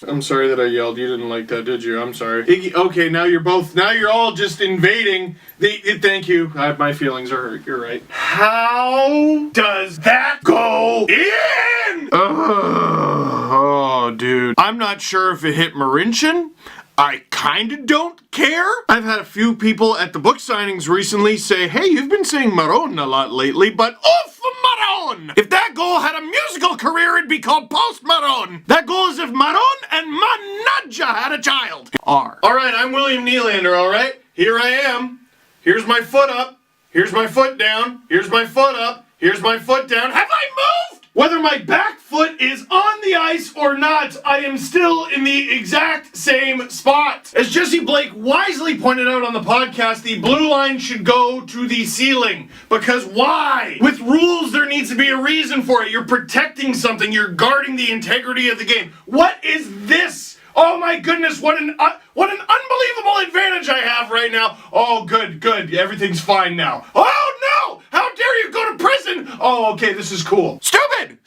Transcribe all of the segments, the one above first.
I'm sorry that I yelled. You didn't like that, did you? I'm sorry. Iggy, okay, now you're all just invading. Thank you. My feelings are hurt. You're right. How does that go in? Oh, dude. I'm not sure if it hit Marinchin. I kinda don't care. I've had a few people at the book signings recently say, hey, you've been saying Maron a lot lately, but oof, Maron! If that goal had a musical career, it'd be called Post Maron. That goal is if Maron and Manaja had a child. Alright, I'm William Nylander, alright? Here I am. Here's my foot up. Here's my foot down. Here's my foot up. Here's my foot down. Have I moved? Whether my back foot is on the ice or not, I am still in the exact same spot. As Jesse Blake wisely pointed out on the podcast, the blue line should go to the ceiling. Because why? With rules, there needs to be a reason for it. You're protecting something. You're guarding the integrity of the game. What is this? Oh my goodness, what an unbelievable advantage I have right now. Oh, good. Everything's fine now. Oh no! How dare you go to prison? Oh, okay, this is cool. Stupid!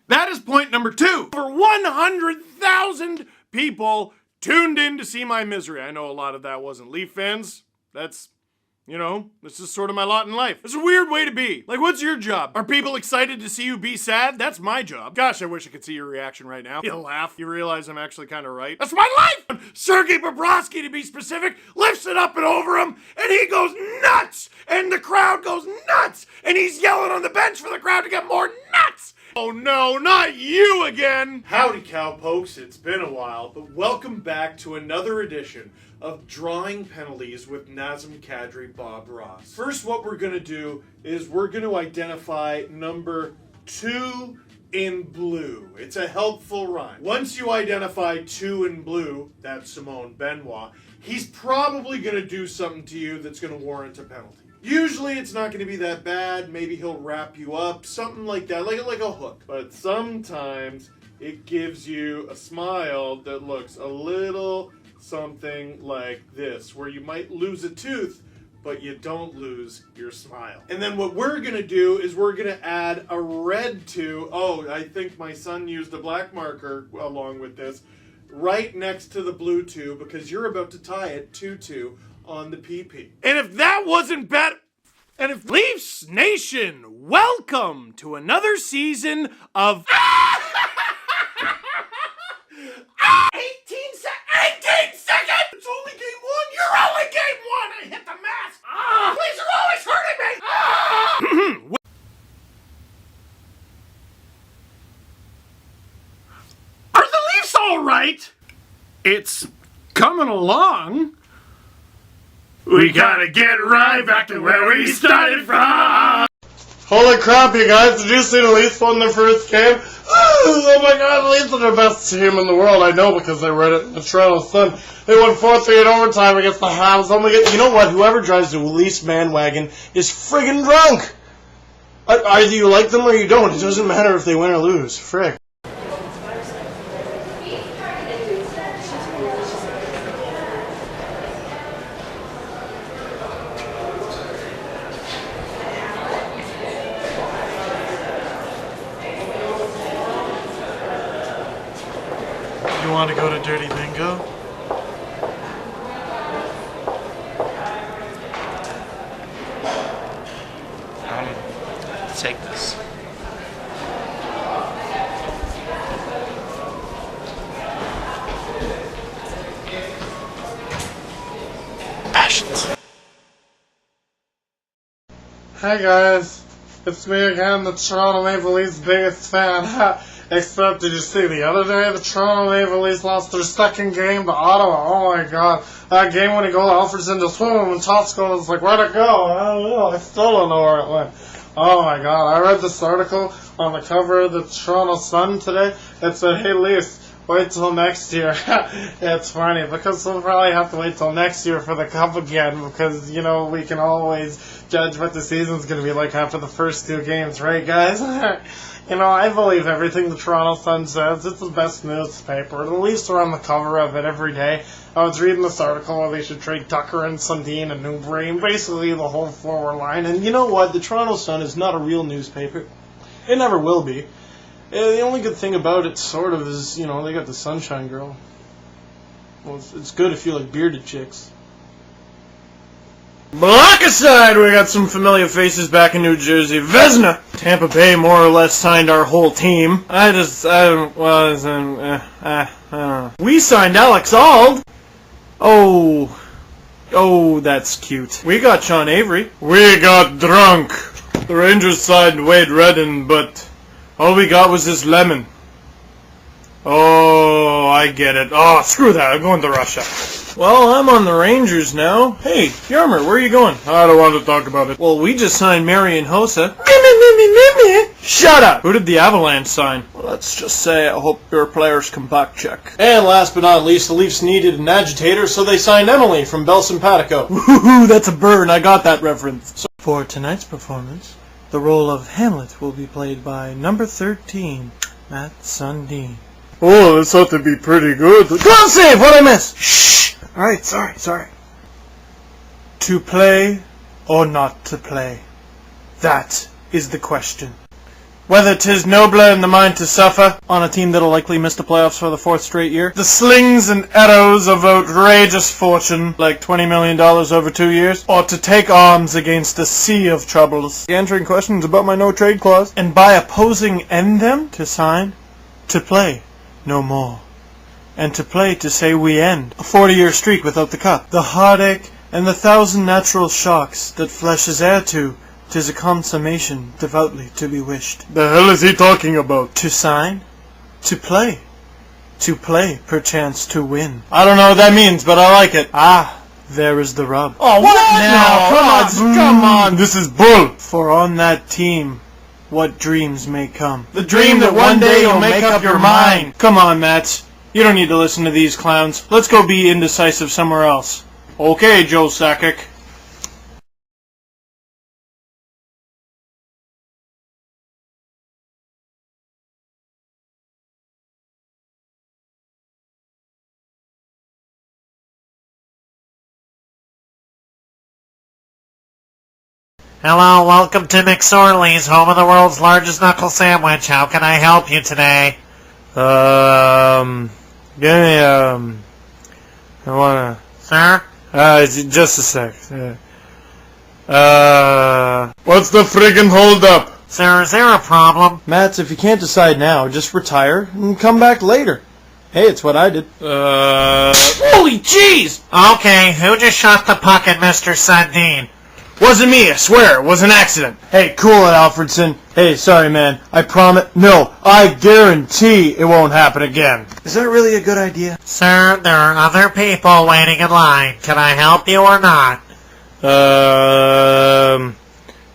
That is point number 2. Over 100,000 people tuned in to see my misery. I know a lot of that wasn't Leaf fans. That's, this is sort of my lot in life. It's a weird way to be. Like, what's your job? Are people excited to see you be sad? That's my job. Gosh, I wish I could see your reaction right now. You laugh. You realize I'm actually kind of right. That's my life! Sergei Bobrovsky, to be specific, lifts it up and over him, and he goes nuts! And the crowd goes nuts! And he's yelling on the bench for the crowd to get more nuts! Oh no, not you again! Howdy, cowpokes. It's been a while, but welcome back to another edition of Drawing Penalties with Nazem Kadri Bob Ross. First, what we're going to do is we're going to identify number 2 in blue. It's a helpful rhyme. Once you identify 2 in blue, that's Simone Benoit, he's probably going to do something to you that's going to warrant a penalty. Usually it's not going to be that bad. Maybe he'll wrap you up, something like that, like a hook. But sometimes it gives you a smile that looks a little something like this, where you might lose a tooth, but you don't lose your smile. And then what we're going to do is we're going to add a red to, oh, I think my son used a black marker along with this, right next to the blue 2, because you're about to tie it 2-2 on the PP. And if that wasn't bad, and if Leafs Nation, welcome to another season of 18 seconds! It's only game 1! You're only game 1! I hit the mask! Please, are always hurting me! Are the Leafs alright? It's coming along. We gotta get right back to where we started from! Holy crap, you guys, did you see the Leafs won their first game? Oh my god, the Leafs are the best team in the world, I know because I read it in the Toronto Sun. They won 4-3 in overtime against the Habs. Oh my god, you know what, whoever drives the Leafs bandwagon is friggin' drunk! Either you like them or you don't, it doesn't matter if they win or lose, frick. You want to go to Dirty Bingo? Take this. Passions. Hey guys, it's me again, the Toronto Maple Leafs biggest fan. Except, did you see the other day the Toronto Maple Leafs lost their second game to Ottawa? Oh my god. That game when he goal, Alfredson to swim and Tosco was like, where'd it go? I don't know. I still don't know where it went. Oh my god. I read this article on the cover of the Toronto Sun today. It said, hey Leafs, Wait till next year. It's funny because we'll probably have to wait till next year for the cup again because, you know, we can always judge what the season's going to be like after the first 2 games, right, guys? You know, I believe everything the Toronto Sun says. It's the best newspaper. The Leafs are on the cover of it every day. I was reading this article where they should trade Tucker and Sundin and Newbury and basically the whole forward line. And you know what? The Toronto Sun is not a real newspaper. It never will be. The only good thing about it, sort of, is, you know, they got the Sunshine Girl. Well, it's good if you like bearded chicks. Block aside, we got some familiar faces back in New Jersey. Vezina! Tampa Bay more or less signed our whole team. We signed Alex Ald. Oh, that's cute. We got Sean Avery. We got drunk. The Rangers signed Wade Redden, but all we got was this lemon. Oh, I get it. Oh, screw that. I'm going to Russia. Well, I'm on the Rangers now. Hey, Yarmer, where are you going? I don't want to talk about it. Well, we just signed Marian Hossa. Shut up! Who did the Avalanche sign? Well, let's just say I hope your players come back check. And last but not least, the Leafs needed an agitator, so they signed Emily from Bel Simpatico. Woohoo, that's a burn. I got that reference. So for tonight's performance, the role of Hamlet will be played by number 13, Matt Sundin. Oh, this ought to be pretty good. Go on, save! What'd I miss? Shh! Alright, sorry. To play or not to play? That is the question. Whether 'tis nobler in the mind to suffer on a team that'll likely miss the playoffs for the 4th straight year, the slings and arrows of outrageous fortune, like $20 million over 2 years, or to take arms against a sea of troubles, answering questions about my no-trade clause, and by opposing end them, to sign, to play, no more. And to play to say we end a 40-year streak without the cup. The heartache and the 1,000 natural shocks that flesh is heir to, 'tis a consummation devoutly to be wished. The hell is he talking about? To sign, to play, perchance to win. I don't know what that means, but I like it. Ah, there is the rub. Oh, what now? Come on, this is bull. For on that team, what dreams may come. The dream that one day you'll make up your mind. Come on, Matt. You don't need to listen to these clowns. Let's go be indecisive somewhere else. Okay, Joe Sakic. Hello, welcome to McSorley's, home of the world's largest knuckle sandwich. How can I help you today? Give me, I wanna... Sir? Just a sec. What's the friggin' hold up? Sir, is there a problem? Mats, if you can't decide now, just retire and come back later. Hey, it's what I did. Holy jeez! Okay, who just shot the puck at Mr. Sundin? Wasn't me, I swear, it was an accident. Hey, cool it, Alfredson. Hey, sorry, man. I promise... No, I guarantee it won't happen again. Is that really a good idea? Sir, there are other people waiting in line. Can I help you or not? Yeah,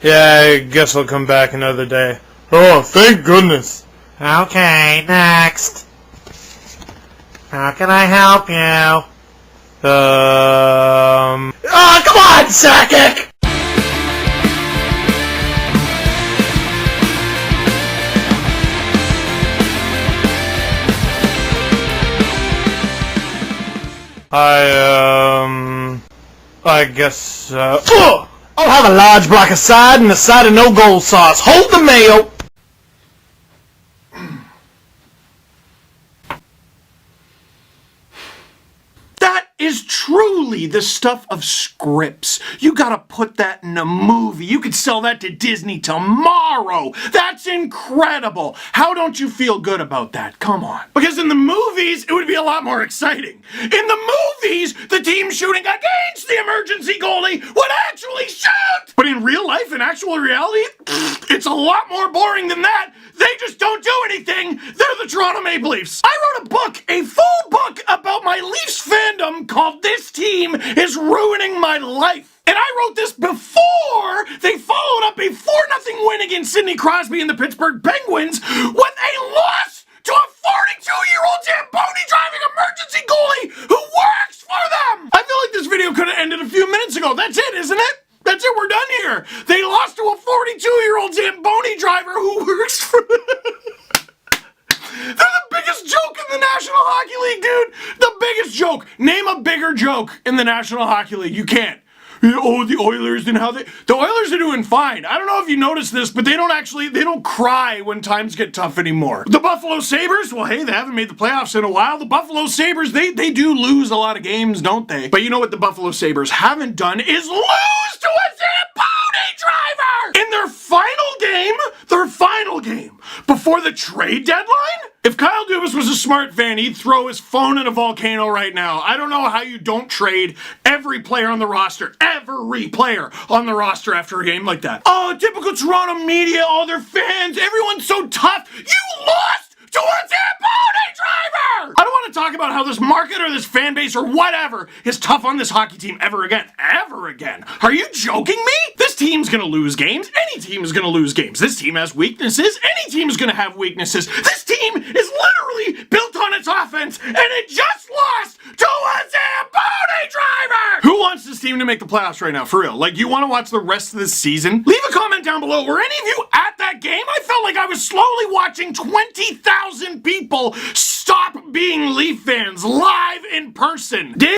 I guess I'll come back another day. Oh, thank goodness. Okay, next. How can I help you? Oh, come on, Sakic! I guess, I'll have a large block of side and a side of no gold sauce. Hold the mayo! That is truly the stuff of scripts. You gotta put that in a movie. You could sell that to Disney tomorrow. That's incredible. How don't you feel good about that? Come on. Because in the movies, it would be a lot more exciting. In the movies, the team shooting against the emergency goalie would actually shoot. But in real life, in actual reality, it's a lot more boring than that. They just don't do anything. They're the Toronto Maple Leafs. I wrote a book, a full book about my Leafs fandom called This Team is Ruining My Life. And I wrote this before they followed up a 4-0 win against Sidney Crosby and the Pittsburgh Penguins with a loss to a 42-year-old Zamboni ago. That's it, isn't it? That's it, we're done here. They lost to a 42-year-old Zamboni driver who works for They're the biggest joke in the National Hockey League, dude. The biggest joke. Name a bigger joke in the National Hockey League. You can't. Oh, the Oilers and how the Oilers are doing fine. I don't know if you noticed this, but they don't cry when times get tough anymore. The Buffalo Sabres, well, hey, they haven't made the playoffs in a while. The Buffalo Sabres, they do lose a lot of games, don't they? But you know what the Buffalo Sabres haven't done is lose to a Zamboni driver in their final game before the trade deadline. If Kyle Dubas was a smart fan, he'd throw his phone in a volcano right now. I don't know how you don't trade every player on the roster, after a game like that. Oh, typical Toronto media, all their fans, everyone's so tough. You lost to a Zamboni driver! I don't want to talk about how this market or this fan base or whatever is tough on this hockey team ever again. Ever again. Are you joking me? This team's gonna lose games. Any team is gonna lose games. This team has weaknesses. Any team is gonna have weaknesses. This team is literally built on its offense, and it just lost to a Zamboni driver! Who wants this team to make the playoffs right now, for real? Like, you want to watch the rest of this season? Leave a comment down below. Were any of you at that game? I felt like I was slowly watching 20,000 people stop being Leaf fans live in person.